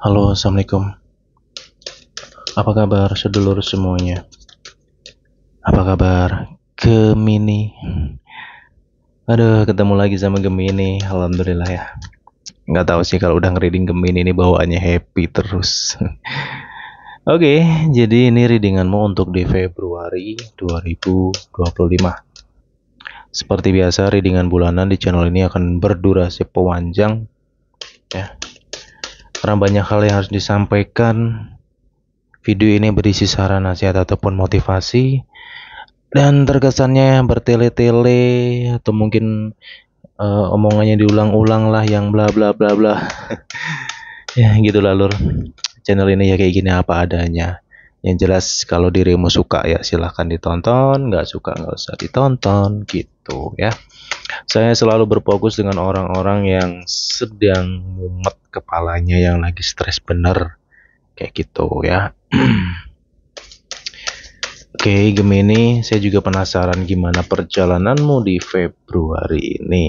Halo, assalamualaikum. Apa kabar sedulur semuanya? Apa kabar Gemini? Aduh, ketemu lagi sama Gemini. Alhamdulillah ya. Nggak tahu sih kalau udah ngereading Gemini ini bawaannya happy terus. Oke, jadi ini readinganmu untuk di Februari 2025. Seperti biasa, readingan bulanan di channel ini akan berdurasi panjang ya. Karena banyak hal yang harus disampaikan. Video ini berisi saran, nasihat ataupun motivasi dan terkesannya bertele-tele atau mungkin omongannya diulang-ulang lah yang bla bla bla bla. Ya gitulah lur, channel ini ya kayak gini apa adanya. Yang jelas kalau dirimu suka ya silahkan ditonton, nggak suka nggak usah ditonton gitu ya. Saya selalu berfokus dengan orang-orang yang sedang mumet kepalanya, yang lagi stres bener kayak gitu ya. Oke, Gemini, saya juga penasaran gimana perjalananmu di Februari ini.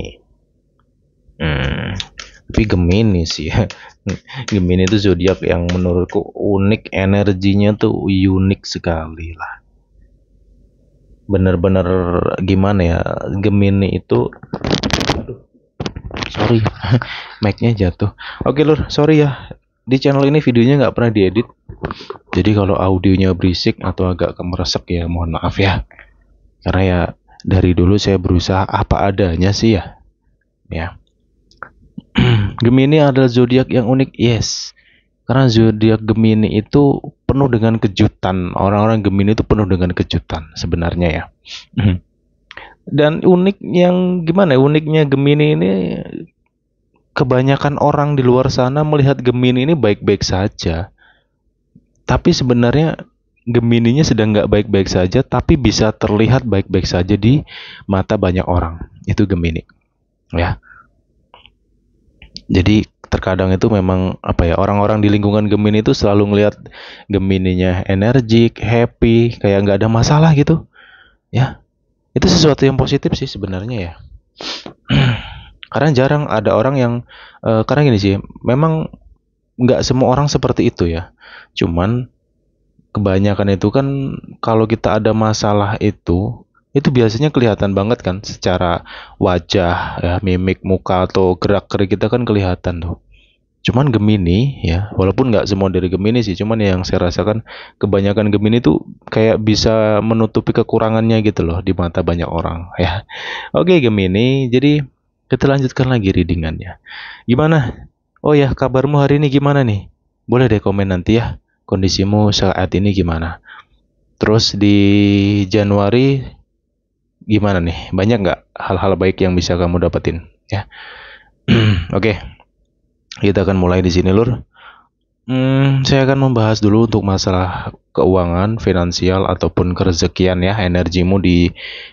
Tapi Gemini sih ya. Gemini itu zodiak yang menurutku unik, energinya tuh unik sekali lah. Bener-bener gimana ya, Gemini itu, aduh, sorry, mic-nya jatuh. Oke lur, sorry ya. Di channel ini videonya nggak pernah diedit. Jadi kalau audionya berisik atau agak kemeresek ya mohon maaf ya. Karena ya dari dulu saya berusaha apa adanya sih ya. Ya. Gemini adalah zodiak yang unik, yes. Karena zodiak Gemini itu penuh dengan kejutan. Orang-orang Gemini itu penuh dengan kejutan sebenarnya ya. Dan unik yang gimana? Uniknya Gemini ini, kebanyakan orang di luar sana melihat Gemini ini baik-baik saja. Tapi sebenarnya Gemininya sedang nggak baik-baik saja, tapi bisa terlihat baik-baik saja di mata banyak orang. Itu Gemini, ya. Jadi terkadang itu memang apa ya, orang-orang di lingkungan Gemini itu selalu ngelihat Gemininya energik, happy, kayak nggak ada masalah gitu, ya. Itu sesuatu yang positif sih sebenarnya ya. Karena jarang ada orang yang karena gini sih, memang nggak semua orang seperti itu ya. Cuman kebanyakan itu kan kalau kita ada masalah itu biasanya kelihatan banget kan secara wajah ya, mimik muka atau gerak-gerik kita kan kelihatan tuh. Cuman Gemini ya, walaupun nggak semua dari Gemini sih, cuman yang saya rasakan kebanyakan Gemini tuh kayak bisa menutupi kekurangannya gitu loh di mata banyak orang ya. Oke Gemini, jadi kita lanjutkan lagi readingannya. Gimana? Oh ya, kabarmu hari ini gimana nih? Boleh deh komen nanti ya. Kondisimu saat ini gimana? Terus di Januari gimana nih? Banyak nggak hal-hal baik yang bisa kamu dapetin? Ya, oke. Kita akan mulai di sini, lur. Saya akan membahas dulu untuk masalah keuangan, finansial ataupun kerezekian ya, energimu di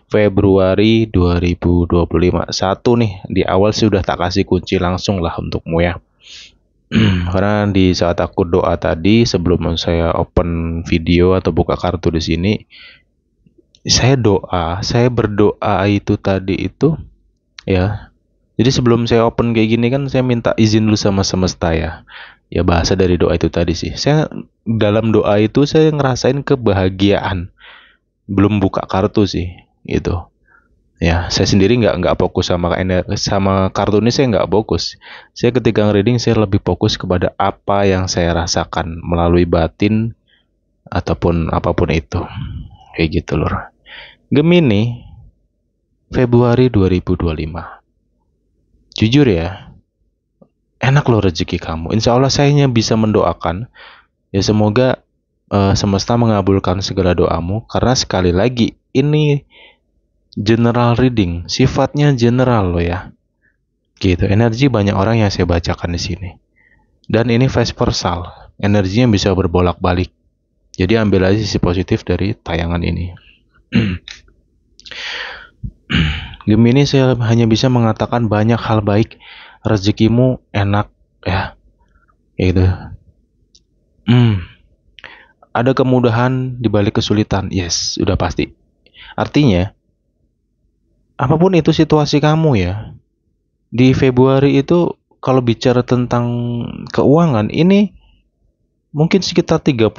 Februari 2025. Satu nih, di awal sudah tak kasih kunci langsung lah untukmu ya. Karena di saat aku doa tadi sebelum saya open video atau buka kartu di sini, saya berdoa itu tadi itu ya. Jadi sebelum saya open kayak gini kan saya minta izin dulu sama semesta ya. Ya bahasa dari doa itu tadi sih. Saya dalam doa itu saya ngerasain kebahagiaan. Belum buka kartu sih gitu. Ya, saya sendiri nggak fokus sama kartu ini, saya nggak fokus. Saya ketika reading saya lebih fokus kepada apa yang saya rasakan melalui batin ataupun apapun itu. Kayak gitu loh. Gemini, Februari 2025. Jujur ya, enak loh rezeki kamu. Insya Allah saya hanya bisa mendoakan. Ya semoga semesta mengabulkan segala doamu. Karena sekali lagi, ini general reading. Sifatnya general loh ya. Gitu, energi banyak orang yang saya bacakan di sini. Dan ini vice versa. Energinya bisa berbolak-balik. Jadi ambil aja sisi positif dari tayangan ini. Gemini, saya hanya bisa mengatakan banyak hal baik. Rezekimu enak ya. Gitu. Ada kemudahan di balik kesulitan. Yes, sudah pasti. Artinya, apapun itu situasi kamu ya, di Februari itu kalau bicara tentang keuangan ini mungkin sekitar 30%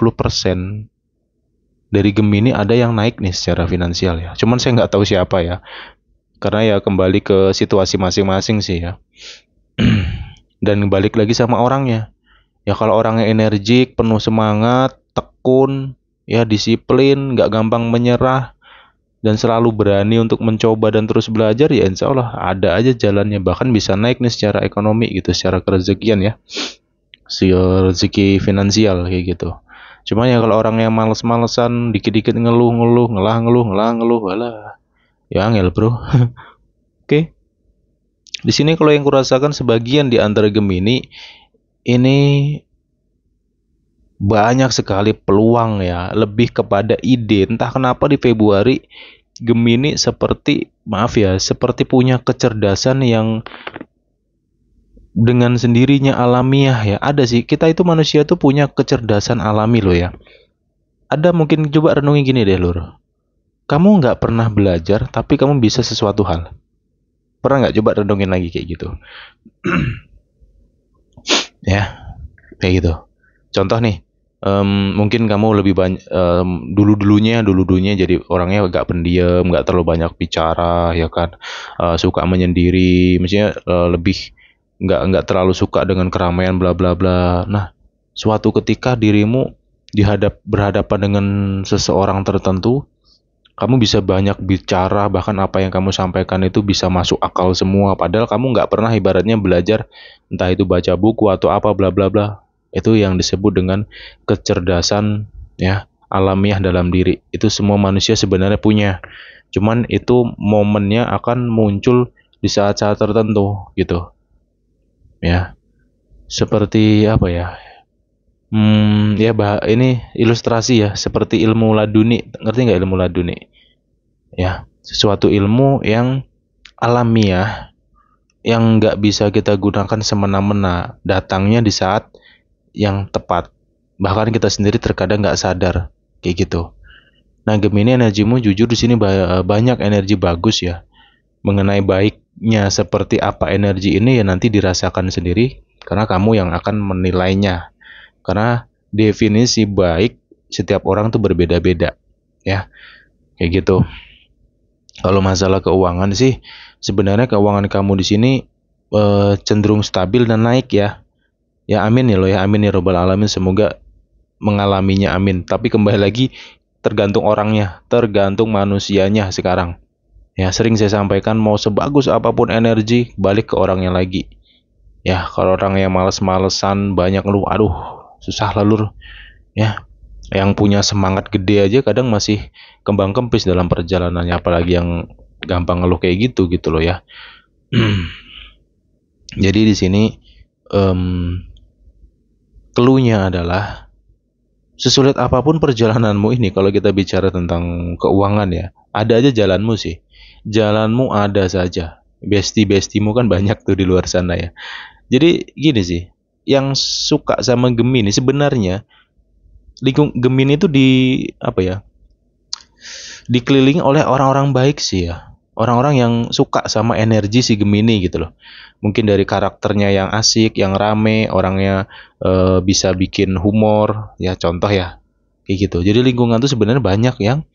dari Gemini ada yang naik nih secara finansial ya. Cuman saya nggak tahu siapa ya. Karena ya kembali ke situasi masing-masing sih ya. Dan balik lagi sama orangnya. Ya kalau orangnya energik, penuh semangat, tekun, ya disiplin, nggak gampang menyerah, dan selalu berani untuk mencoba dan terus belajar, ya insya Allah ada aja jalannya. Bahkan bisa naik nih secara ekonomi gitu, secara kerezekian ya. Rezeki finansial kayak gitu. Cuma ya kalau orang yang males-malesan, dikit-dikit ngeluh-ngeluh, ngeluh-ngeluh, walah, ya angel bro. Oke, di sini kalau yang kurasakan sebagian di antara Gemini ini banyak sekali peluang ya, lebih kepada ide. Entah kenapa di Februari Gemini seperti, maaf ya, seperti punya kecerdasan yang dengan sendirinya alamiah ya. Ada sih, kita itu manusia tuh punya kecerdasan alami loh ya. Ada, mungkin coba renungi gini deh lur. Kamu nggak pernah belajar, tapi kamu bisa sesuatu hal. Pernah nggak coba renungin lagi kayak gitu? Ya, kayak gitu. Contoh nih, mungkin kamu lebih banyak dulu-dulunya jadi orangnya agak pendiam, nggak terlalu banyak bicara, ya kan, suka menyendiri, maksudnya lebih nggak terlalu suka dengan keramaian, bla bla bla. Nah, suatu ketika dirimu berhadapan dengan seseorang tertentu, kamu bisa banyak bicara, bahkan apa yang kamu sampaikan itu bisa masuk akal semua. Padahal kamu nggak pernah ibaratnya belajar, entah itu baca buku atau apa bla bla bla. Itu yang disebut dengan kecerdasan ya alamiah dalam diri. Itu semua manusia sebenarnya punya. Cuman itu momennya akan muncul di saat-saat tertentu gitu. Ya, seperti apa ya? Ya ini ilustrasi ya, seperti ilmu laduni. Ngerti nggak ilmu laduni? Ya, sesuatu ilmu yang alamiah yang nggak bisa kita gunakan semena-mena, datangnya di saat yang tepat. Bahkan kita sendiri terkadang nggak sadar kayak gitu. Nah, Gemini, energimu jujur di sini banyak energi bagus ya. Mengenai baiknya seperti apa energi ini ya nanti dirasakan sendiri karena kamu yang akan menilainya. Karena definisi baik setiap orang tuh berbeda-beda ya. Kayak gitu. Kalau masalah keuangan sih, sebenarnya keuangan kamu di sini cenderung stabil dan naik ya. Ya amin ya lo ya, amin ya robbal alamin, semoga mengalaminya, amin. Tapi kembali lagi tergantung orangnya, tergantung manusianya sekarang. Ya sering saya sampaikan, mau sebagus apapun energi, balik ke orangnya lagi. Ya kalau orang yang males-malesan, banyak lu, aduh susah lah lur. Ya, yang punya semangat gede aja kadang masih kembang kempis dalam perjalanannya, apalagi yang gampang ngeluh kayak gitu gitu loh ya. Jadi di sini clue-nya adalah sesulit apapun perjalananmu ini, kalau kita bicara tentang keuangan ya, ada aja jalanmu sih. Jalanmu ada saja. Besti-bestimu kan banyak tuh di luar sana ya. Jadi gini sih, yang suka sama Gemini sebenarnya Gemini itu apa ya? Dikelilingi oleh orang-orang baik sih ya. Orang-orang yang suka sama energi si Gemini gitu loh. Mungkin dari karakternya yang asik, yang rame, orangnya bisa bikin humor, ya contoh ya. Kayak gitu. Jadi lingkungan tuh sebenarnya banyak yang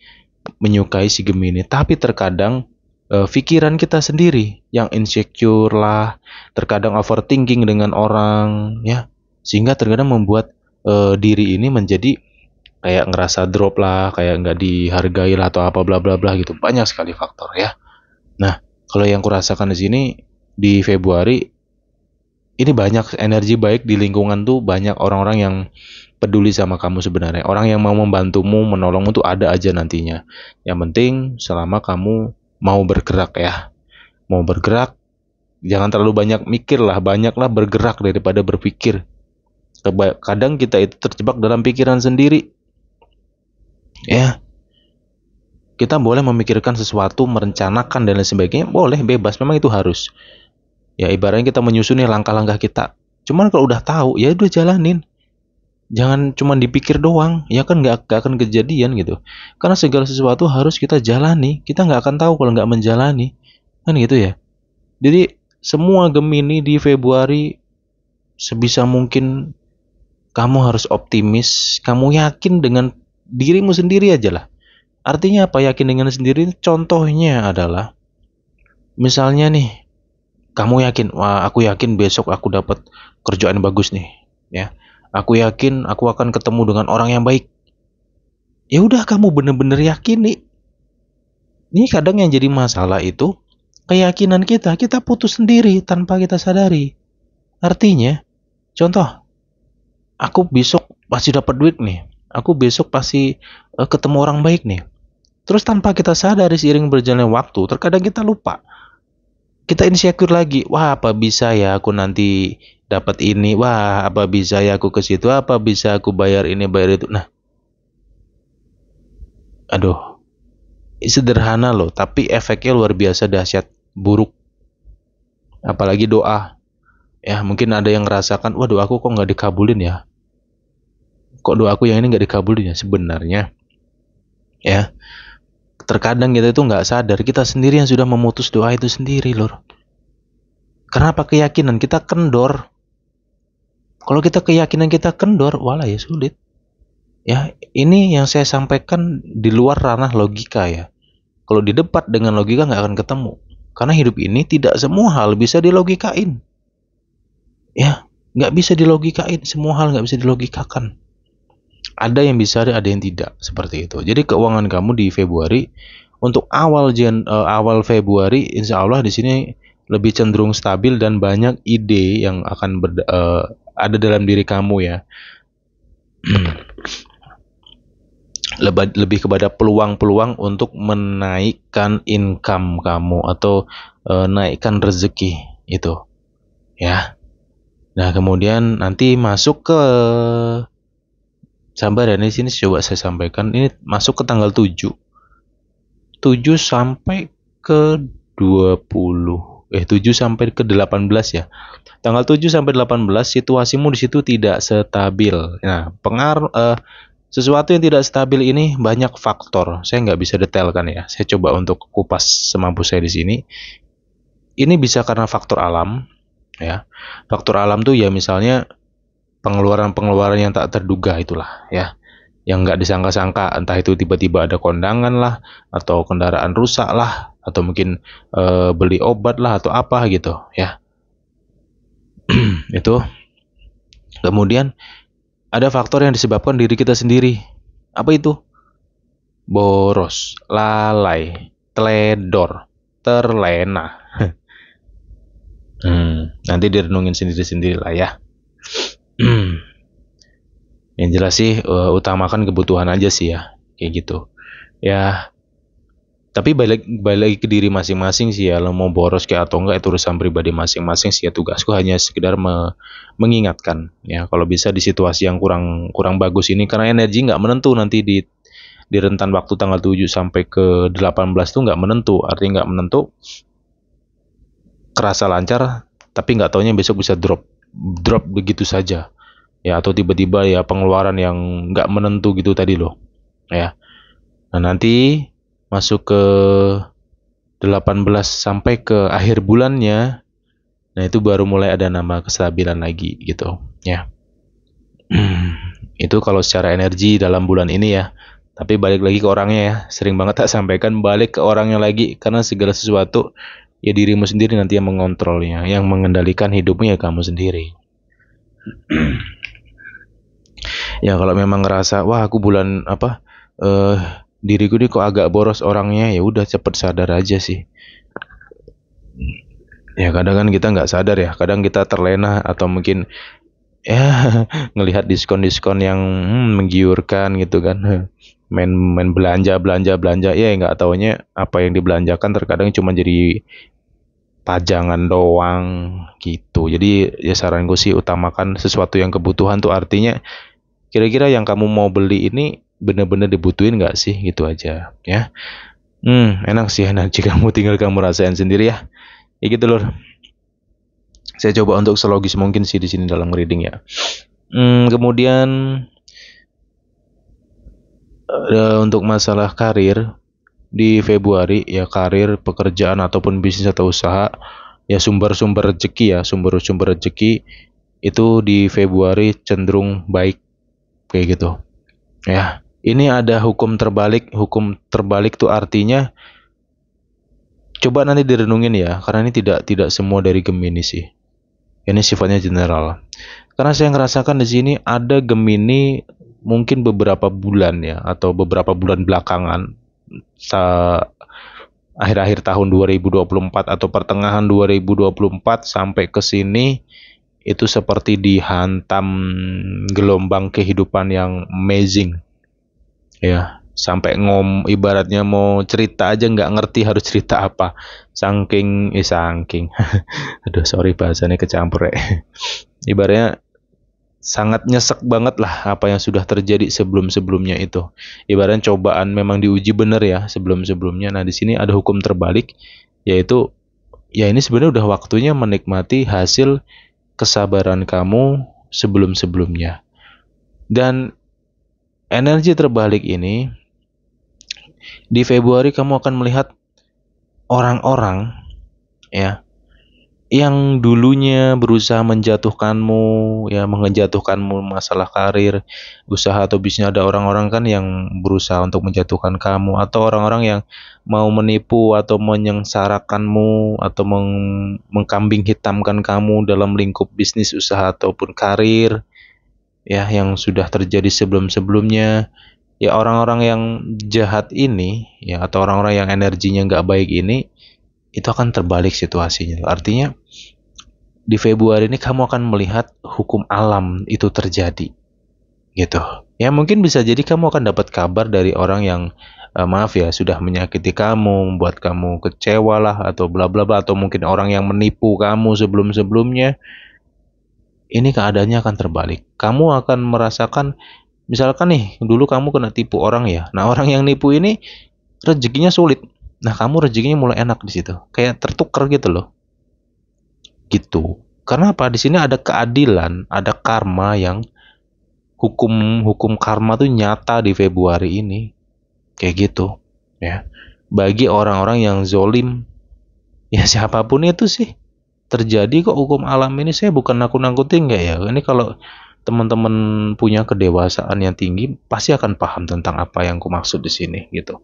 menyukai si Gemini. Tapi terkadang pikiran kita sendiri yang insecure lah, terkadang overthinking dengan orang, ya. Sehingga terkadang membuat diri ini menjadi kayak ngerasa drop lah, kayak nggak dihargai lah atau apa bla bla bla gitu. Banyak sekali faktor ya. Nah, kalau yang kurasakan di sini di Februari ini banyak energi baik di lingkungan tuh, banyak orang-orang yang peduli sama kamu sebenarnya. Orang yang mau membantumu, menolongmu tuh ada aja nantinya. Yang penting selama kamu mau bergerak ya. Mau bergerak, jangan terlalu banyak mikir lah, banyaklah bergerak daripada berpikir. Kadang kita itu terjebak dalam pikiran sendiri. Ya, kita boleh memikirkan sesuatu, merencanakan dan lain sebagainya, boleh, bebas, memang itu harus. Ya ibaratnya kita menyusun langkah-langkah kita. Cuman kalau udah tahu, ya udah jalanin. Jangan cuma dipikir doang, ya kan nggak akan kejadian gitu. Karena segala sesuatu harus kita jalani. Kita nggak akan tahu kalau nggak menjalani, kan gitu ya. Jadi semua Gemini di Februari sebisa mungkin kamu harus optimis, kamu yakin dengan dirimu sendiri aja lah. Artinya apa yakin dengan sendiri? Contohnya adalah, misalnya nih, kamu yakin, wah aku yakin besok aku dapat kerjaan bagus nih, ya. Aku yakin aku akan ketemu dengan orang yang baik. Ya udah kamu bener-bener yakin nih. Ini kadang yang jadi masalah itu keyakinan kita putus sendiri tanpa kita sadari. Artinya, contoh, aku besok pasti dapat duit nih. Aku besok pasti ketemu orang baik nih. Terus tanpa kita sadari seiring berjalannya waktu, terkadang kita lupa. Kita insecure lagi. Wah, apa bisa ya aku nanti dapat ini? Wah, apa bisa ya aku ke situ? Apa bisa aku bayar ini, bayar itu? Nah, aduh, sederhana loh, tapi efeknya luar biasa dahsyat, buruk. Apalagi doa. Ya, mungkin ada yang ngerasakan, wah doaku kok nggak dikabulin ya? Kok doaku yang ini nggak dikabulin ya? Sebenarnya, ya, terkadang kita itu nggak sadar, kita sendiri yang sudah memutus doa itu sendiri, lor. Karena apa? Keyakinan kita kendor. Kalau kita keyakinan kita kendor, walah ya sulit. Ya, ini yang saya sampaikan di luar ranah logika ya. Kalau di debat dengan logika nggak akan ketemu. Karena hidup ini tidak semua hal bisa dilogikain. Ya, nggak bisa dilogikain. Semua hal nggak bisa dilogikakan. Ada yang bisa, ada yang tidak. Seperti itu. Jadi keuangan kamu di Februari, untuk awal Februari, insya Allah di sini lebih cenderung stabil dan banyak ide yang akan ada dalam diri kamu ya. Lebih kepada peluang-peluang untuk menaikkan income kamu atau naikkan rezeki itu ya. Nah, kemudian nanti masuk ke, sabar ya, di sini coba saya sampaikan, ini masuk ke tanggal 7 sampai ke 7 sampai ke 18 ya. Tanggal 7 sampai 18 situasimu di situ tidak stabil. Nah, sesuatu yang tidak stabil ini banyak faktor. Saya nggak bisa detailkan ya. Saya coba untuk kupas semampu saya di sini. Ini bisa karena faktor alam, ya. Faktor alam tuh ya misalnya pengeluaran-pengeluaran yang tak terduga itulah, ya. Yang nggak disangka-sangka, entah itu tiba-tiba ada kondangan lah, atau kendaraan rusak lah, atau mungkin beli obat lah, atau apa gitu, ya. Itu. Kemudian ada faktor yang disebabkan diri kita sendiri. Apa itu? Boros, lalai, teledor, terlena. Nanti direnungin sendiri-sendiri lah ya. Yang jelas sih utamakan kebutuhan aja sih ya, kayak gitu. Ya, tapi balik lagi ke diri masing-masing sih ya, lo mau boros kayak atau enggak itu urusan pribadi masing-masing sih ya. Tugasku hanya sekedar mengingatkan ya, kalau bisa di situasi yang kurang bagus ini, karena energi nggak menentu nanti di rentan waktu tanggal 7 sampai ke 18 tuh nggak menentu. Artinya nggak menentu, kerasa lancar tapi nggak taunya besok bisa drop begitu saja ya, atau tiba-tiba ya pengeluaran yang nggak menentu gitu tadi loh ya. Nah, nanti masuk ke 18 sampai ke akhir bulannya, nah itu baru mulai ada nama kestabilan lagi gitu ya. Itu kalau secara energi dalam bulan ini ya. Tapi balik lagi ke orangnya ya. Sering banget tak sampaikan, balik ke orangnya lagi, karena segala sesuatu ya dirimu sendiri nanti yang mengontrolnya, yang mengendalikan hidupmu ya kamu sendiri. Ya kalau memang ngerasa wah aku bulan diriku ini kok agak boros orangnya, ya udah cepet sadar aja sih. Ya kadang kan kita nggak sadar ya, kadang kita terlena atau mungkin ya ngelihat diskon-diskon yang menggiurkan gitu kan, main belanja ya nggak taunya apa yang dibelanjakan terkadang cuma jadi pajangan doang gitu. Jadi ya saranku sih utamakan sesuatu yang kebutuhan tuh, artinya kira-kira yang kamu mau beli ini bener-bener dibutuhin nggak sih, gitu aja ya. Enak sih nanti kamu tinggal kamu rasain sendiri ya. Ya gitu loh. Saya coba untuk selogis mungkin sih di sini dalam reading ya. Kemudian untuk masalah karir di Februari ya, karir, pekerjaan ataupun bisnis atau usaha ya, sumber-sumber rezeki ya, sumber-sumber rezeki itu di Februari cenderung baik kayak gitu. Ya, ini ada hukum terbalik. Hukum terbalik tuh artinya coba nanti direnungin ya, karena ini tidak semua dari Gemini sih. Ini sifatnya general. Karena saya ngerasakan di sini ada Gemini mungkin beberapa bulan ya, atau beberapa bulan belakangan akhir-akhir tahun 2024 atau pertengahan 2024 sampai ke sini itu seperti dihantam gelombang kehidupan yang amazing ya, sampai ibaratnya mau cerita aja nggak ngerti harus cerita apa, saking aduh sorry bahasanya kecampur ya. Ibaratnya sangat nyesek banget lah apa yang sudah terjadi sebelum-sebelumnya itu. Ibaratnya cobaan memang diuji bener ya sebelum-sebelumnya. Nah, di sini ada hukum terbalik, yaitu ya ini sebenarnya udah waktunya menikmati hasil kesabaran kamu sebelum-sebelumnya. Dan energi terbalik ini di Februari kamu akan melihat orang-orang ya yang dulunya berusaha menjatuhkanmu, ya menjatuhkanmu masalah karir, usaha atau bisnis. Ada orang-orang kan yang berusaha untuk menjatuhkan kamu, atau orang-orang yang mau menipu atau menyengsarakanmu atau mengkambing hitamkan kamu dalam lingkup bisnis, usaha ataupun karir, ya yang sudah terjadi sebelum-sebelumnya. Ya orang-orang yang jahat ini, ya atau orang-orang yang energinya nggak baik ini, itu akan terbalik situasinya. Artinya di Februari ini kamu akan melihat hukum alam itu terjadi gitu. Ya mungkin bisa jadi kamu akan dapat kabar dari orang yang maaf ya sudah menyakiti kamu, membuat kamu kecewa lah atau bla bla bla, atau mungkin orang yang menipu kamu sebelum-sebelumnya. Ini keadaannya akan terbalik. Kamu akan merasakan, misalkan nih dulu kamu kena tipu orang ya. Nah, orang yang nipu ini rezekinya sulit. Nah, kamu rezekinya mulai enak di situ. Kayak tertukar gitu loh. Gitu. Karena apa? Di sini ada keadilan, ada karma yang hukum karma tuh nyata di Februari ini. Kayak gitu, ya. Bagi orang-orang yang zolim, ya siapapun itu sih terjadi kok hukum alam ini. Saya bukan nakut-nakutin nggak ya. Ini kalau teman-teman punya kedewasaan yang tinggi pasti akan paham tentang apa yang ku maksud di sini gitu.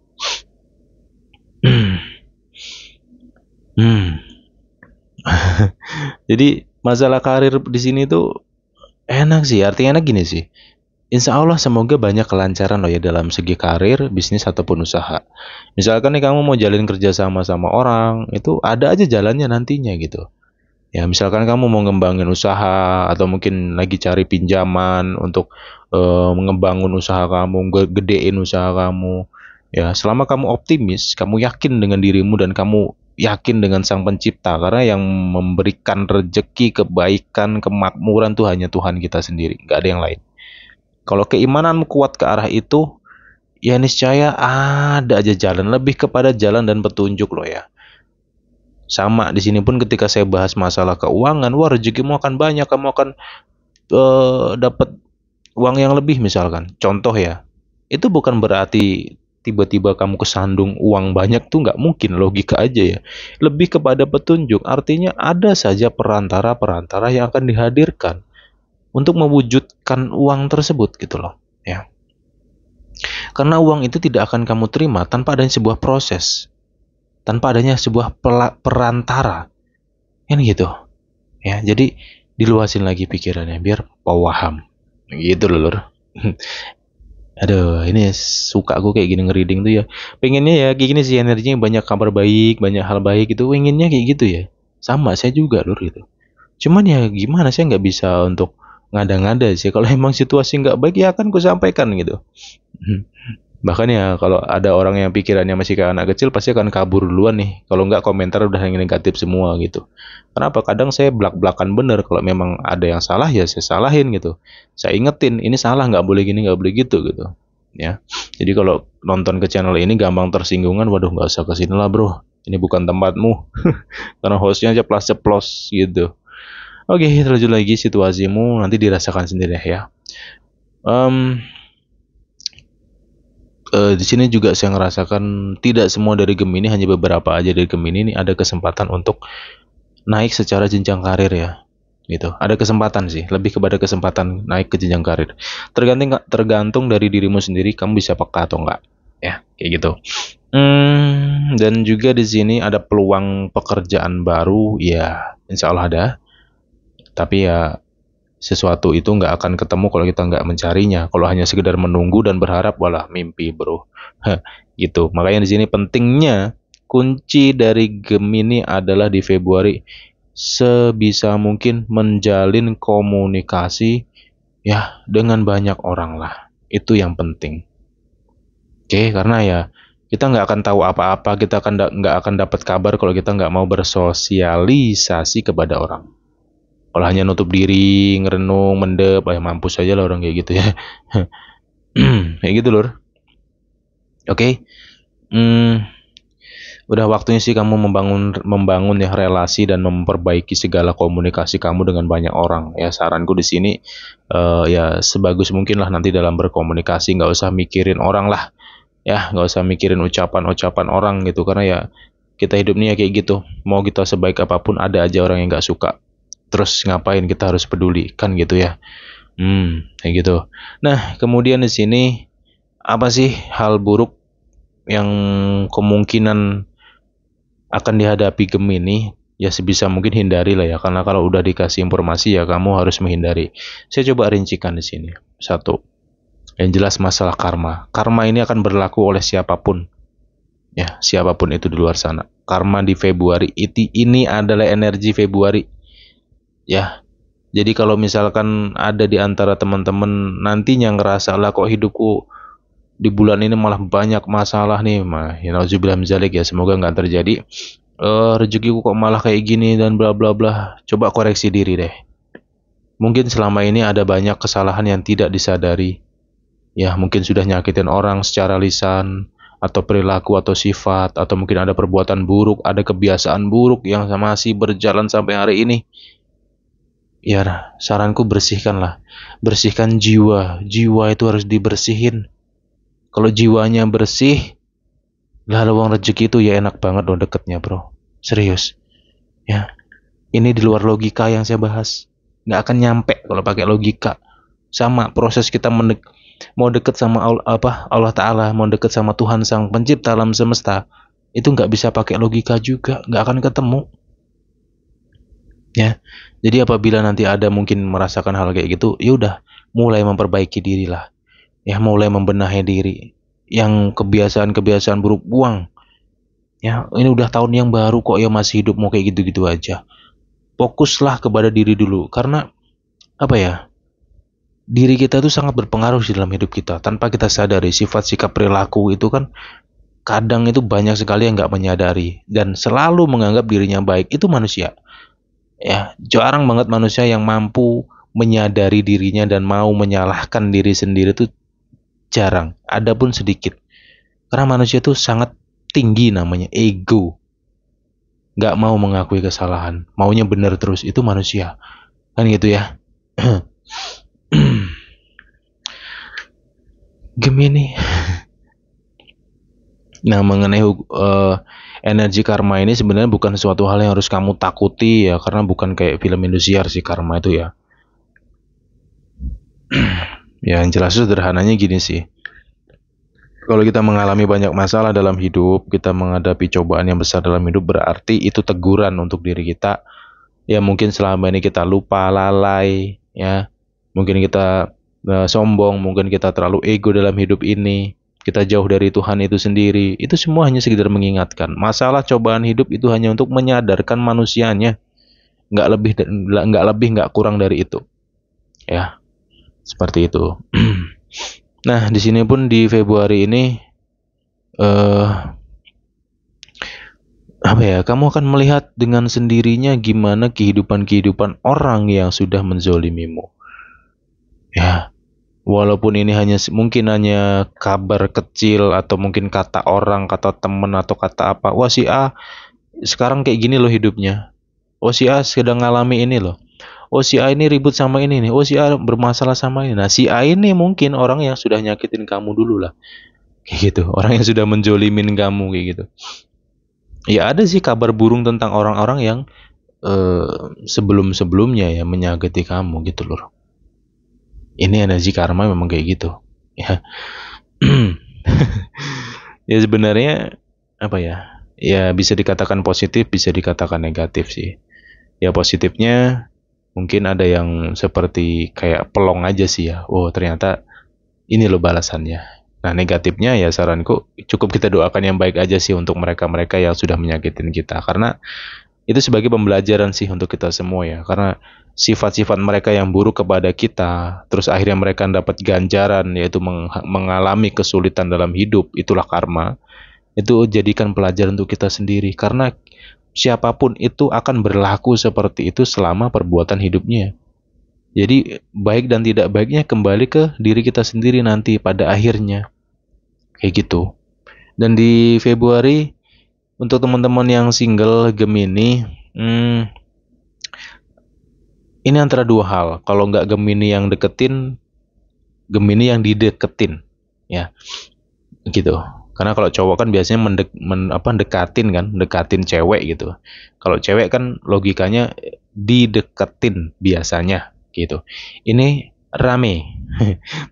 Jadi masalah karir di sini tuh enak sih, artinya enak gini sih. Insya Allah semoga banyak kelancaran loh ya dalam segi karir, bisnis ataupun usaha. Misalkan nih kamu mau jalin kerja sama orang, itu ada aja jalannya nantinya gitu. Ya misalkan kamu mau ngembangin usaha atau mungkin lagi cari pinjaman untuk mengembangin usaha kamu, gedein usaha kamu. Ya selama kamu optimis, kamu yakin dengan dirimu dan kamu yakin dengan Sang Pencipta, karena yang memberikan rezeki, kebaikan, kemakmuran tuh hanya Tuhan kita sendiri, nggak ada yang lain. Kalau keimananmu kuat ke arah itu, ya niscaya ada aja jalan, lebih kepada jalan dan petunjuk loh ya. Sama di sini pun ketika saya bahas masalah keuangan, wah rezekimu akan banyak, kamu akan dapat uang yang lebih misalkan. Contoh ya, itu bukan berarti tiba-tiba kamu kesandung uang banyak tuh, nggak mungkin, logika aja ya. Lebih kepada petunjuk, artinya ada saja perantara-perantara yang akan dihadirkan untuk mewujudkan uang tersebut gitu loh ya. Karena uang itu tidak akan kamu terima tanpa adanya sebuah proses, tanpa adanya sebuah perantara kan gitu ya. Jadi diluasin lagi pikirannya biar paham gitu loh lur. Aduh, ini suka aku kayak gini ngereading tuh ya. Pengennya ya kayak gini sih, energinya banyak kabar baik, banyak hal baik itu. Pengennya kayak gitu ya. Sama saya juga lur gitu. Cuman ya gimana, saya nggak bisa untuk ngada-ngada sih. Kalau emang situasi nggak baik ya akan ku sampaikan gitu. Bahkan ya kalau ada orang yang pikirannya masih kayak anak kecil pasti akan kabur duluan nih. Kalau nggak komentar udah yang negatif semua gitu. Kenapa? Kadang saya belak-belakan bener. Kalau memang ada yang salah ya saya salahin gitu. Saya ingetin ini salah, nggak boleh gini, nggak boleh gitu gitu. Ya. Jadi kalau nonton ke channel ini gampang tersinggungan, waduh nggak usah kesini lah bro. Ini bukan tempatmu. Karena hostnya ceplas-ceplos gitu. Oke, terlanjut lagi situasimu nanti dirasakan sendiri ya. Di sini juga saya ngerasakan tidak semua dari Gemini, hanya beberapa aja dari Gemini ini ada kesempatan untuk naik secara jenjang karir ya. gitu. Ada kesempatan sih, lebih kepada kesempatan naik ke jenjang karir. Tergantung dari dirimu sendiri, kamu bisa peka atau enggak. Ya, kayak gitu. Dan juga di sini ada peluang pekerjaan baru, ya insya Allah ada. Tapi ya sesuatu itu nggak akan ketemu kalau kita nggak mencarinya. Kalau hanya sekedar menunggu dan berharap, walah mimpi bro. Gitu. Makanya di sini pentingnya kunci dari Gemini adalah di Februari sebisa mungkin menjalin komunikasi ya dengan banyak orang lah. Itu yang penting. Oke, karena ya kita nggak akan tahu apa-apa, kita nggak akan dapat kabar kalau kita nggak mau bersosialisasi kepada orang. Kalau hanya nutup diri, ngerenung, mendep, mampus aja lah orang kayak gitu ya. Kayak gitu lur. Oke. Udah waktunya sih kamu membangun ya relasi dan memperbaiki segala komunikasi kamu dengan banyak orang. Ya saranku di sini ya sebagus mungkin lah nanti dalam berkomunikasi, nggak usah mikirin orang lah. Ya nggak usah mikirin ucapan-ucapan orang gitu, karena ya kita hidup nih ya kayak gitu. Mau kita sebaik apapun ada aja orang yang nggak suka. Terus ngapain kita harus peduli kan gitu ya. Kayak gitu. Nah, kemudian di sini apa sih hal buruk yang kemungkinan akan dihadapi Gemini? Ya sebisa mungkin hindari lah ya, karena kalau udah dikasih informasi ya kamu harus menghindari. Saya coba rincikan di sini. Satu, yang jelas masalah karma. Karma ini akan berlaku oleh siapapun. Ya, siapapun itu di luar sana. Karma di Februari ini adalah energi Februari. Ya, jadi kalau misalkan ada di antara teman-teman nantinya ngerasa lah kok hidupku di bulan ini malah banyak masalah nih, ya nauzubillah min dzalik ya, semoga nggak terjadi. Rezekiku kok malah kayak gini dan bla bla bla. Coba koreksi diri deh. Mungkin selama ini ada banyak kesalahan yang tidak disadari. Ya, mungkin sudah nyakitin orang secara lisan atau perilaku atau sifat, atau mungkin ada perbuatan buruk, ada kebiasaan buruk yang masih berjalan sampai hari ini. Ya, saranku bersihkanlah. Bersihkan jiwa. Jiwa itu harus dibersihin. Kalau jiwanya bersih, lah lowong rezeki itu ya enak banget loh deketnya bro. Serius. Ya, ini di luar logika yang saya bahas. Nggak akan nyampe kalau pakai logika. Sama proses kita mau deket sama Allah Ta'ala, mau deket sama Tuhan Sang Pencipta alam semesta, itu nggak bisa pakai logika juga. Nggak akan ketemu. Ya, jadi apabila nanti ada mungkin merasakan hal kayak gitu, ya udah mulai memperbaiki diri lah, ya mulai membenahi diri, yang kebiasaan-kebiasaan buruk buang. Ya ini udah tahun yang baru kok ya masih hidup mau kayak gitu-gitu aja. Fokuslah kepada diri dulu, karena apa ya, diri kita itu sangat berpengaruh di dalam hidup kita tanpa kita sadari. Sifat sikap perilaku itu kan kadang itu banyak sekali yang nggak menyadari dan selalu menganggap dirinya baik. Itu manusia. Ya, jarang banget manusia yang mampu menyadari dirinya dan mau menyalahkan diri sendiri, itu jarang. Ada pun sedikit. Karena manusia itu sangat tinggi namanya ego. Nggak mau mengakui kesalahan. Maunya benar terus. Itu manusia. Kan gitu ya. Gemini. Nah, mengenai energi karma ini sebenarnya bukan suatu hal yang harus kamu takuti ya, karena bukan kayak film Indosiar sih karma itu ya. Ya, yang jelas sederhananya gini sih. Kalau kita mengalami banyak masalah dalam hidup, kita menghadapi cobaan yang besar dalam hidup, berarti itu teguran untuk diri kita. Ya mungkin selama ini kita lupa, lalai, ya. Mungkin kita sombong, mungkin kita terlalu ego dalam hidup ini. Kita jauh dari Tuhan itu sendiri. Itu semua hanya sekedar mengingatkan. Masalah cobaan hidup itu hanya untuk menyadarkan manusianya. Nggak kurang dari itu. Ya, seperti itu. Nah, di sini pun di Februari ini apa ya? Kamu akan melihat dengan sendirinya gimana kehidupan orang yang sudah menzolimimu. Ya, walaupun ini mungkin hanya kabar kecil atau mungkin kata orang, kata teman atau kata apa. Wah si A sekarang kayak gini loh hidupnya. Oh si A sedang ngalami ini loh. Oh si A ini ribut sama ini nih. Oh si A bermasalah sama ini. Nah si A ini mungkin orang yang sudah nyakitin kamu dulu lah. Kayak gitu. Orang yang sudah menjolimin kamu kayak gitu. Ya ada sih kabar burung tentang orang-orang yang sebelum-sebelumnya ya menyakiti kamu gitu loh. Ini energi karma memang kayak gitu. Ya. Ya sebenarnya apa ya? Ya bisa dikatakan positif, bisa dikatakan negatif sih. Ya positifnya mungkin ada yang seperti kayak pelong aja sih ya. Oh, ternyata ini loh balasannya. Nah, negatifnya ya saranku cukup kita doakan yang baik aja sih untuk mereka-mereka yang sudah menyakitin kita. Karena itu sebagai pembelajaran sih untuk kita semua ya. Karena sifat-sifat mereka yang buruk kepada kita, terus akhirnya mereka dapat ganjaran yaitu mengalami kesulitan dalam hidup, itulah karma. Itu jadikan pelajaran untuk kita sendiri karena siapapun itu akan berlaku seperti itu selama perbuatan hidupnya. Jadi baik dan tidak baiknya kembali ke diri kita sendiri nanti pada akhirnya. Kayak gitu. Dan di Februari untuk teman-teman yang single Gemini, ini antara dua hal. Kalau nggak Gemini yang deketin, Gemini yang dideketin, ya, gitu. Karena kalau cowok kan biasanya dekatin kan, dekatin cewek gitu. Kalau cewek kan logikanya dideketin biasanya, gitu. Ini rame.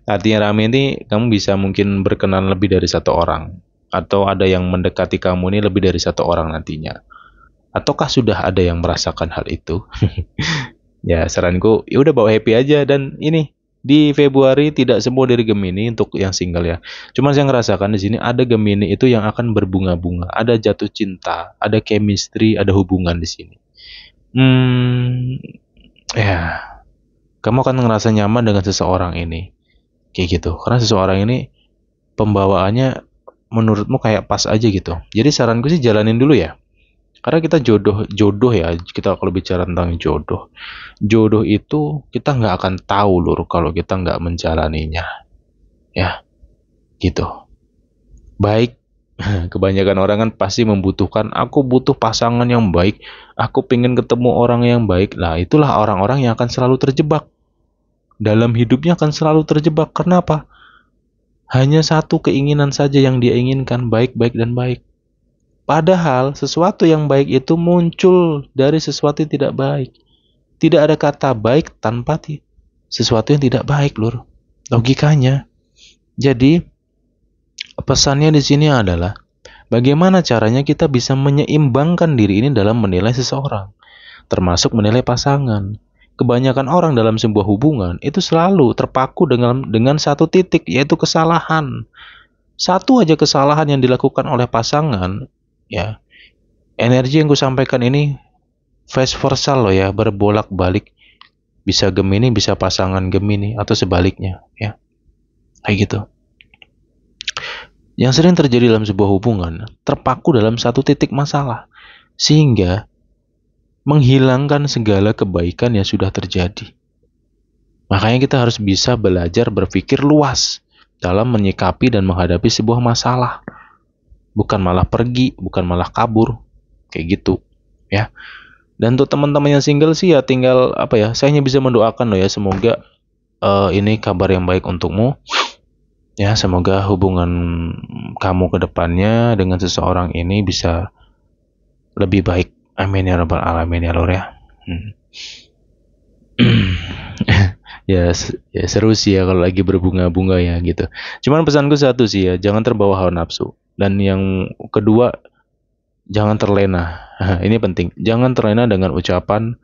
Artinya rame ini kamu bisa mungkin berkenan lebih dari satu orang, atau ada yang mendekati kamu ini lebih dari satu orang nantinya. Ataukah sudah ada yang merasakan hal itu? Ya, saranku ya udah bawa happy aja. Dan ini di Februari tidak semua dari Gemini untuk yang single ya. Cuman saya ngerasakan di sini ada Gemini itu yang akan berbunga-bunga, ada jatuh cinta, ada chemistry, ada hubungan di sini. Ya, kamu akan ngerasa nyaman dengan seseorang ini. Kayak gitu. Karena seseorang ini pembawaannya menurutmu kayak pas aja gitu. Jadi saranku sih jalanin dulu ya. Karena kita jodoh ya, kita kalau bicara tentang jodoh itu kita nggak akan tahu lur kalau kita nggak menjalaninya, ya gitu. Baik, kebanyakan orang kan pasti membutuhkan, aku butuh pasangan yang baik, aku pengen ketemu orang yang baik. Nah itulah orang-orang yang akan selalu terjebak dalam hidupnya, akan selalu terjebak. Kenapa? Hanya satu keinginan saja yang dia inginkan, baik-baik dan baik. Padahal sesuatu yang baik itu muncul dari sesuatu yang tidak baik. Tidak ada kata baik tanpa sesuatu yang tidak baik, lur. Logikanya. Jadi, pesannya di sini adalah bagaimana caranya kita bisa menyeimbangkan diri ini dalam menilai seseorang, termasuk menilai pasangan. Kebanyakan orang dalam sebuah hubungan itu selalu terpaku dengan satu titik, yaitu kesalahan. Satu aja kesalahan yang dilakukan oleh pasangan, ya. Energi yang gue sampaikan ini vice versa loh ya, berbolak-balik. Bisa Gemini, bisa pasangan Gemini, atau sebaliknya, ya. Kayak gitu. Yang sering terjadi dalam sebuah hubungan, terpaku dalam satu titik masalah, sehingga menghilangkan segala kebaikan yang sudah terjadi. Makanya kita harus bisa belajar berpikir luas dalam menyikapi dan menghadapi sebuah masalah. Bukan malah pergi, bukan malah kabur. Kayak gitu, ya. Dan untuk teman-teman yang single sih ya tinggal apa ya, saya hanya bisa mendoakan loh ya, semoga ini kabar yang baik untukmu. Ya, semoga hubungan kamu ke depannya dengan seseorang ini bisa lebih baik. Amin ya rabbal alamin ya lor ya. Ya, ya seru sih ya kalau lagi berbunga-bunga ya gitu. Cuman pesanku satu sih ya, jangan terbawa hawa nafsu. Dan yang kedua, jangan terlena. Ini penting. Jangan terlena dengan ucapan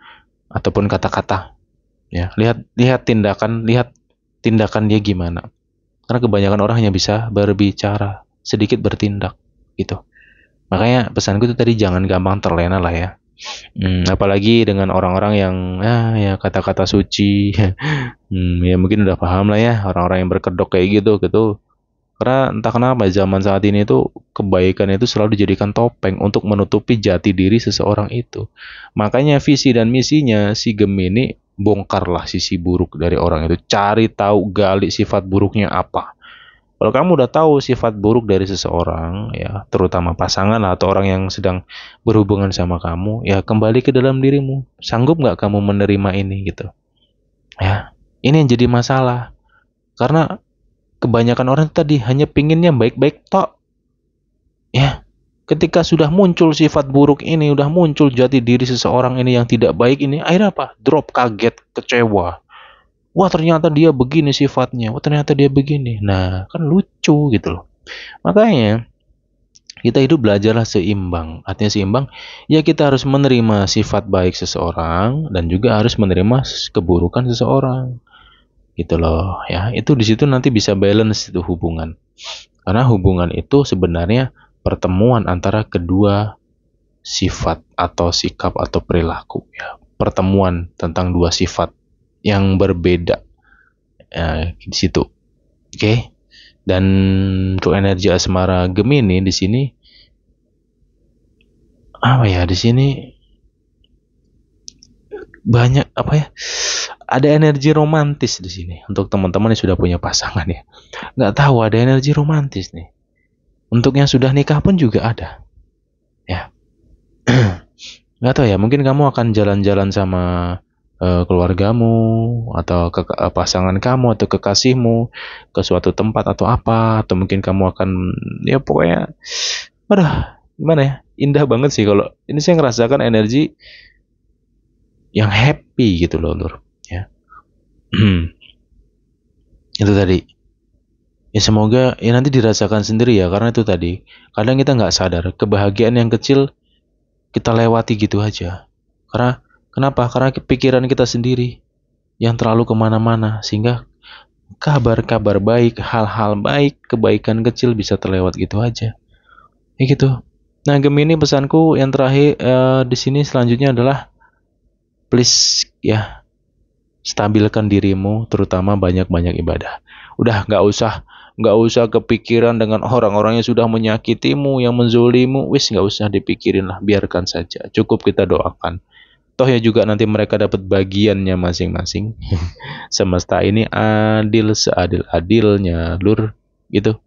ataupun kata-kata. Ya, lihat tindakan dia gimana. Karena kebanyakan orang hanya bisa berbicara, sedikit bertindak gitu. Makanya pesanku itu tadi jangan gampang terlena lah ya. Apalagi dengan orang-orang yang ya kata-kata suci. Ya mungkin udah paham lah ya orang-orang yang berkedok kayak gitu. Karena entah kenapa zaman saat ini tuh kebaikan itu selalu dijadikan topeng untuk menutupi jati diri seseorang itu. Makanya visi dan misinya si Gemini, bongkarlah sisi buruk dari orang itu. Cari tahu, gali sifat buruknya apa. Kalau kamu udah tahu sifat buruk dari seseorang, ya terutama pasangan atau orang yang sedang berhubungan sama kamu, ya kembali ke dalam dirimu. Sanggup nggak kamu menerima ini gitu? Ya, ini yang jadi masalah. Karena kebanyakan orang tadi hanya pinginnya baik-baik tok. Ya, Ketika sudah muncul sifat buruk ini, udah muncul jati diri seseorang ini yang tidak baik ini, akhirnya apa? Drop, kaget, kecewa. Wah, ternyata dia begini sifatnya. Wah, ternyata dia begini. Nah, kan lucu gitu loh. Makanya kita hidup belajarlah seimbang. Artinya seimbang, ya kita harus menerima sifat baik seseorang dan juga harus menerima keburukan seseorang. Gitu loh, ya. Itu di situ nanti bisa balance itu hubungan. Karena hubungan itu sebenarnya pertemuan antara kedua sifat atau sikap atau perilaku, ya. Pertemuan tentang dua sifat yang berbeda, ya, di situ. Oke. Dan untuk energi asmara Gemini di sini apa ya? Di sini banyak apa ya? Ada energi romantis di sini untuk teman-teman yang sudah punya pasangan, ya. Nggak tahu, ada energi romantis nih. Untuk yang sudah nikah pun juga ada, ya. Nggak tahu ya, mungkin kamu akan jalan-jalan sama keluargamu atau pasangan kamu atau kekasihmu ke suatu tempat atau apa, atau mungkin kamu akan, ya pokoknya, aduh, gimana ya, indah banget sih kalau ini. Saya ngerasakan energi yang happy gitu loh, Lur, ya. Itu tadi, ya semoga ya nanti dirasakan sendiri ya, karena itu tadi kadang kita nggak sadar kebahagiaan yang kecil kita lewati gitu aja. Karena kenapa? Karena pikiran kita sendiri yang terlalu kemana-mana, sehingga kabar-kabar baik, hal-hal baik, kebaikan kecil bisa terlewat gitu aja. Ya gitu. Nah, Gemini, pesanku yang terakhir di sini selanjutnya adalah please ya, stabilkan dirimu, terutama banyak-banyak ibadah. Udah nggak usah kepikiran dengan orang-orang yang sudah menyakitimu, yang menzolimu, wis nggak usah dipikirin lah, biarkan saja. Cukup kita doakan. Toh ya juga nanti mereka dapat bagiannya masing-masing. Semesta ini adil seadil-adilnya, Lur. Gitu.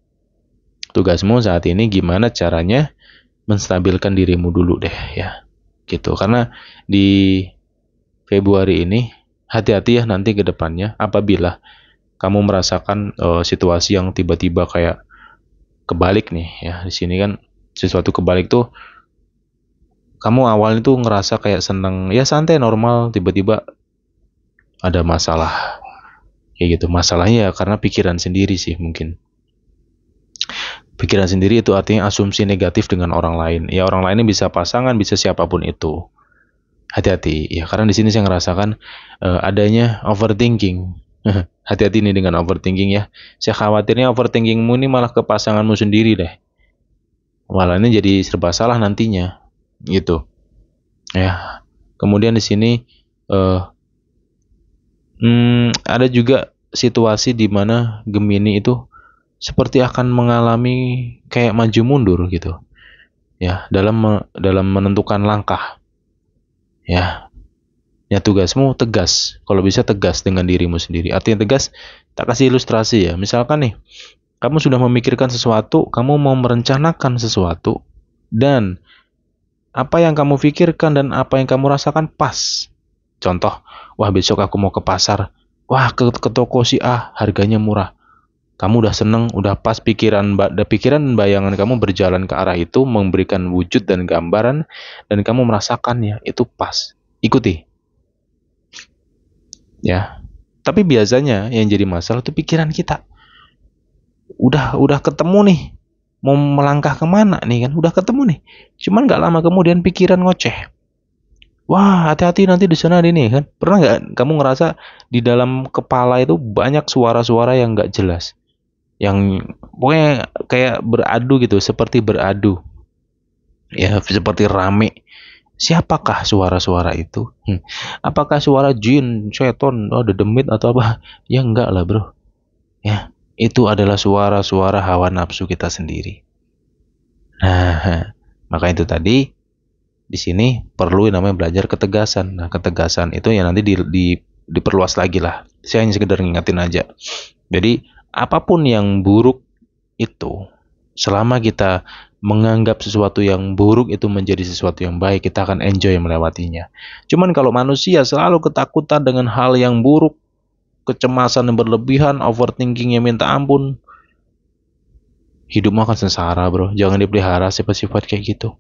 Tugasmu saat ini gimana caranya menstabilkan dirimu dulu deh, ya. Gitu. Karena di Februari ini hati-hati ya nanti ke depannya apabila kamu merasakan situasi yang tiba-tiba kayak kebalik nih, ya. Di sini kan sesuatu kebalik tuh, kamu awalnya tuh ngerasa kayak seneng, ya santai normal, tiba-tiba ada masalah kayak gitu. Masalahnya ya karena pikiran sendiri sih, mungkin pikiran sendiri. Itu artinya asumsi negatif dengan orang lain, ya. Orang lainnya bisa pasangan, bisa siapapun itu. Hati-hati ya, karena di sini saya ngerasakan adanya overthinking. Hati-hati nih dengan overthinking, ya. Saya khawatirnya overthinkingmu ini malah ke pasanganmu sendiri deh, malah ini jadi serba salah nantinya, gitu, ya. Kemudian di sini ada juga situasi di mana Gemini itu seperti akan mengalami kayak maju mundur gitu, ya, dalam menentukan langkah, ya. Ya, tugasmu tegas, kalau bisa tegas dengan dirimu sendiri. Artinya tegas, tak kasih ilustrasi ya. Misalkan nih, kamu sudah memikirkan sesuatu, kamu mau merencanakan sesuatu, dan apa yang kamu pikirkan dan apa yang kamu rasakan pas. Contoh, wah besok aku mau ke pasar, wah ke toko si A, harganya murah. Kamu udah seneng, udah pas, pikiran dan bayangan kamu berjalan ke arah itu, memberikan wujud dan gambaran, dan kamu merasakannya, itu pas. Ikuti. Ya, tapi biasanya yang jadi masalah itu pikiran kita. Udah ketemu nih, mau melangkah kemana nih kan, udah ketemu nih, cuman nggak lama kemudian pikiran ngoceh. Wah, hati-hati nanti di sana ini kan. Pernah nggak kamu ngerasa di dalam kepala itu banyak suara-suara yang nggak jelas, yang pokoknya kayak beradu gitu, seperti beradu, ya, seperti rame. Siapakah suara-suara itu? Apakah suara jin, seton, oh, dedemit atau apa? Ya enggak lah, bro. Ya, itu adalah suara-suara hawa nafsu kita sendiri. Nah, maka itu tadi di sini perlu yang namanya belajar ketegasan. Nah, ketegasan itu ya nanti diperluas lagi lah. Saya hanya sekedar ngingetin aja. Jadi, apapun yang buruk itu, selama kita menganggap sesuatu yang buruk itu menjadi sesuatu yang baik, kita akan enjoy melewatinya. Cuman kalau manusia selalu ketakutan dengan hal yang buruk, kecemasan yang berlebihan, overthinkingnya minta ampun, hidupmu akan sengsara, bro. Jangan dipelihara sifat-sifat kayak gitu.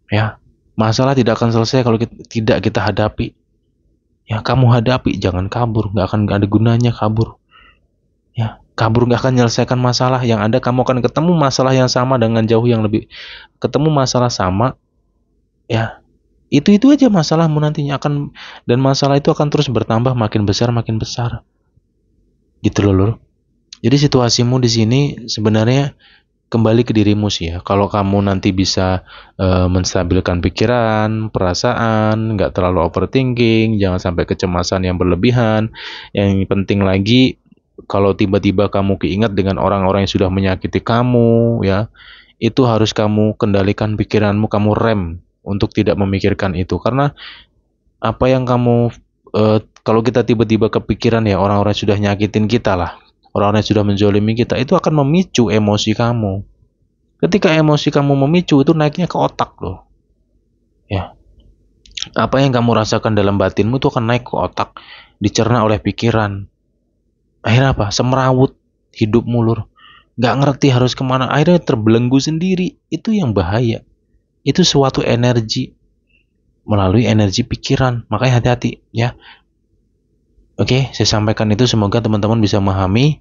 Ya, masalah tidak akan selesai kalau tidak kita hadapi. Ya, kamu hadapi, jangan kabur. Nggak akan ada gunanya kabur. Ya, kabur nggak akan menyelesaikan masalah. Yang ada kamu akan ketemu masalah yang sama dengan jauh yang lebih. Ketemu masalah sama, ya itu aja masalahmu nantinya akan, dan masalah itu akan terus bertambah, makin besar gitu loh, Lur. Jadi situasimu di sini sebenarnya kembali ke dirimu sih ya. Kalau kamu nanti bisa menstabilkan pikiran, perasaan, nggak terlalu overthinking, jangan sampai kecemasan yang berlebihan. Yang penting lagi, kalau tiba-tiba kamu keingat dengan orang-orang yang sudah menyakiti kamu, ya, itu harus kamu kendalikan pikiranmu, kamu rem untuk tidak memikirkan itu. Karena apa yang kamu kalau kita tiba-tiba kepikiran ya orang-orang sudah nyakitin kita lah, orang-orang yang sudah menzolimi kita, itu akan memicu emosi kamu. Ketika emosi kamu memicu, itu naiknya ke otak loh. Ya, apa yang kamu rasakan dalam batinmu itu akan naik ke otak, dicerna oleh pikiran. Akhirnya apa? Semrawut hidupmu, Lur. Nggak ngerti harus kemana. Akhirnya terbelenggu sendiri. Itu yang bahaya. Itu suatu energi melalui energi pikiran. Makanya hati-hati ya. Oke, saya sampaikan itu, semoga teman-teman bisa memahami,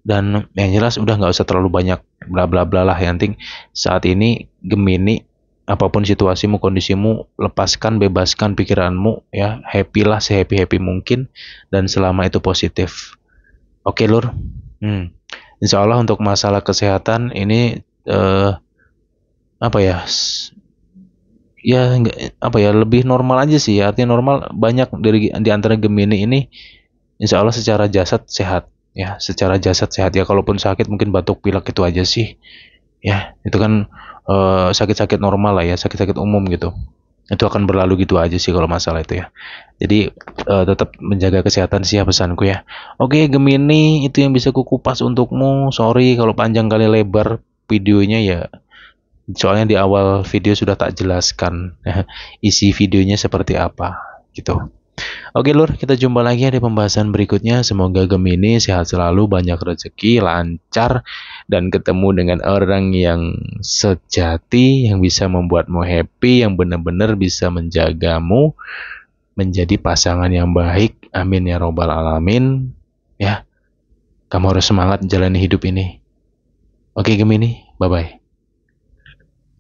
dan yang jelas udah nggak usah terlalu banyak bla bla bla lah. Yang penting saat ini Gemini, apapun situasimu, kondisimu, lepaskan, bebaskan pikiranmu ya, happy lah, sehappy mungkin, dan selama itu positif. Oke, Lur. Insya Allah untuk masalah kesehatan ini apa ya? Ya nggak, apa ya, lebih normal aja sih ya. Artinya normal, banyak dari di antara Gemini ini insya Allah secara jasad sehat ya, secara jasad sehat ya. Kalaupun sakit mungkin batuk pilek itu aja sih ya, itu kan sakit-sakit normal lah ya, sakit-sakit umum gitu, itu akan berlalu gitu aja sih kalau masalah itu ya. Jadi tetap menjaga kesehatan sih ya pesanku ya. Oke Gemini, itu yang bisa kukupas untukmu. Sorry kalau panjang kali lebar videonya ya, soalnya di awal video sudah tak jelaskan isi videonya seperti apa gitu. Oke Lur, kita jumpa lagi ya di pembahasan berikutnya. Semoga Gemini sehat selalu, banyak rezeki, lancar, dan ketemu dengan orang yang sejati, yang bisa membuatmu happy, yang benar-benar bisa menjagamu menjadi pasangan yang baik. Amin ya robbal alamin. Ya, kamu harus semangat jalani hidup ini. Oke Gemini, bye-bye.